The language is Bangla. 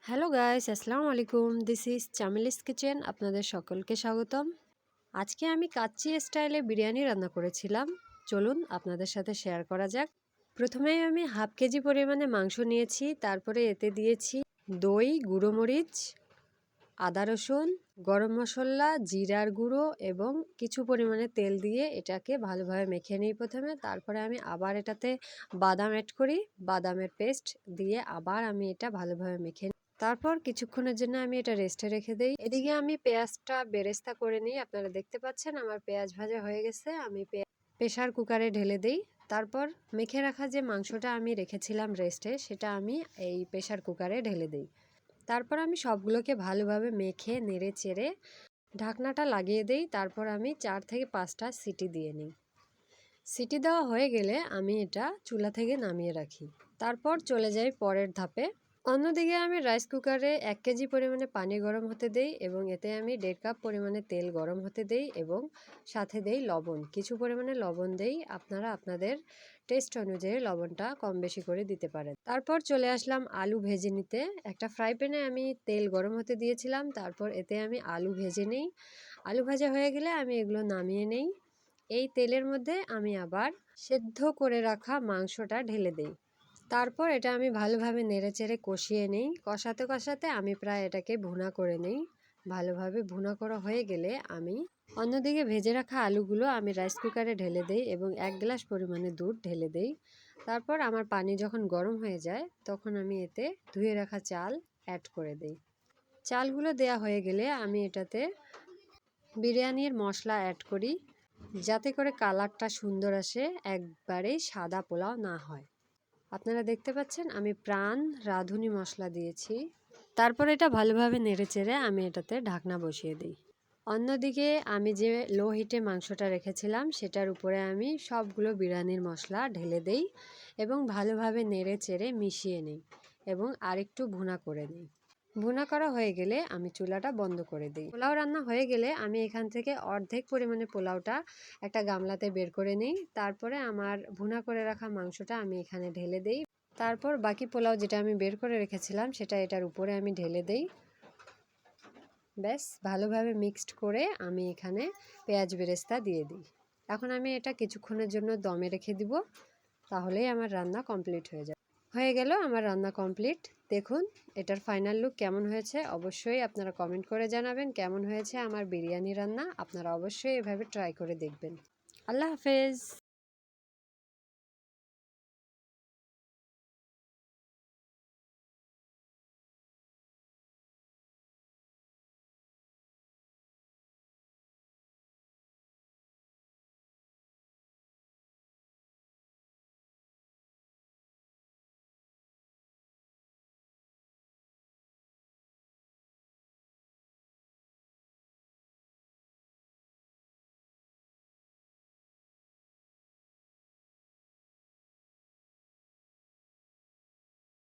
হ্যালো গাইস, আসসালামু আলাইকুম। This is Chamili's kitchen. আপনাদের সকলকে স্বাগতম। আজকে আমি কাচ্চি স্টাইলে বিরিয়ানি রান্না করেছিলাম। চলুন আপনাদের সাথে শেয়ার করা যাক। প্রথমেই আমি হাফ কেজি পরিমাণে মাংস নিয়েছি। তারপরে এতে দিয়েছি দই, গুঁড়ো মরিচ, আদা রসুন, গরম মশলা, জিরার গুঁড়ো এবং কিছু পরিমাণে তেল দিয়ে এটাকে ভালোভাবে মেখে নিই প্রথমে। তারপরে আমি আবার এটাতে বাদাম অ্যাড করি। বাদামের পেস্ট দিয়ে আবার আমি এটা ভালোভাবে মেখে নিই। তারপর কিছুক্ষণের জন্য আমি এটা রেস্টে রেখে দিই। এদিকে আমি পেঁয়াজটা বেরেস্তা করে নিই। আপনারা দেখতে পাচ্ছেন আমার পেঁয়াজ ভাজা হয়ে গেছে। আমি প্রেসার কুকারে ঢেলে দিই। তারপর মেখে রাখা যে মাংসটা আমি রেখেছিলাম রেস্টে, সেটা আমি এই প্রেসার কুকারে ঢেলে দিই। তারপর আমি সবগুলোকে ভালোভাবে মেখে নেড়ে চেড়ে ঢাকনাটা লাগিয়ে দিই। তারপর আমি 4 থেকে 5টা সিটি দিয়ে নিই। সিটি দেওয়া হয়ে গেলে আমি এটা চুলা থেকে নামিয়ে রাখি। তারপর চলে যাই পরের ধাপে। অন্যদিকে আমি রাইস কুকারে 1 কেজি পরিমাণে পানি গরম হতে দেই এবং এতে আমি 1.5 কাপ পরিমাণে তেল গরম হতে দেই এবং সাথে দেই লবণ। কিছু পরিমাণে লবণ দেই। আপনারা আপনাদের টেস্ট অনুযায়ী লবণটা কম বেশি করে দিতে পারেন। তারপর চলে আসলাম আলু ভেজে নিতে। একটা ফ্রাই প্যানে আমি তেল গরম হতে দিয়েছিলাম। তারপর এতে আমি আলু ভেজে নিই। আলু ভাজা হয়ে গেলে আমি এগুলো নামিয়ে নেই। এই তেলের মধ্যে আমি আবার সেদ্ধ করে রাখা মাংসটা ঢেলে দেই। তারপর এটা আমি ভালোভাবে নেড়েচেড়ে কষিয়ে নিই। কষাতে কষাতে আমি প্রায় এটাকে ভুনা করে নিই। ভালোভাবে ভুনা করা হয়ে গেলে আমি অন্যদিকে ভেজে রাখা আলুগুলো আমি রাইস কুকারে ঢেলে দেই এবং 1 গ্লাস পরিমাণে দুধ ঢেলে দেই। তারপর আমার পানি যখন গরম হয়ে যায় তখন আমি এতে ধুয়ে রাখা চাল অ্যাড করে দেই। চালগুলো দেয়া হয়ে গেলে আমি এটাতে বিরিয়ানির মশলা অ্যাড করি, যাতে করে কালারটা সুন্দর আসে, একবারেই সাদা পোলাও না হয়। আপনারা দেখতে পাচ্ছেন আমি প্রাণ রাঁধুনি মশলা দিয়েছি। তারপর এটা ভালোভাবে নেড়েচেড়ে আমি এটাতে ঢাকনা বসিয়ে দিই। অন্যদিকে আমি যে লো হিটে মাংসটা রেখেছিলাম সেটার উপরে আমি সবগুলো বিরিয়ানির মশলা ঢেলে দেই এবং ভালোভাবে নেড়েচেড়ে মিশিয়ে নিই এবং আরেকটু ভুনা করে নিই। ভুনা করা হয়ে গেলে আমি চুলাটা বন্ধ করে দিই। পোলাও রান্না হয়ে গেলে আমি এখান থেকে অর্ধেক পরিমাণে পোলাওটা একটা গামলাতে বের করে নিই। তারপরে আমার ভুনা করে রাখা মাংসটা আমি এখানে ঢেলে দিই। তারপর বাকি পোলাও যেটা আমি বের করে রেখেছিলাম সেটা এটার উপরে আমি ঢেলে দিই। ব্যাস ভালোভাবে মিক্সড করে আমি এখানে পেঁয়াজ বেরেস্তা দিয়ে দিই। এখন আমি এটা কিছুক্ষণের জন্য দমে রেখে দিব, তাহলেই আমার রান্না কমপ্লিট হয়ে যাবে। হয়ে গেল আমার রান্না কমপ্লিট। দেখুন এটার ফাইনাল লুক কেমন হয়েছে অবশ্যই আপনারা কমেন্ট করে জানাবেন। কেমন হয়েছে আমার বিরিয়ানি রান্না আপনারা অবশ্যই এভাবে ট্রাই করে দেখবেন। আল্লাহ হাফেজ।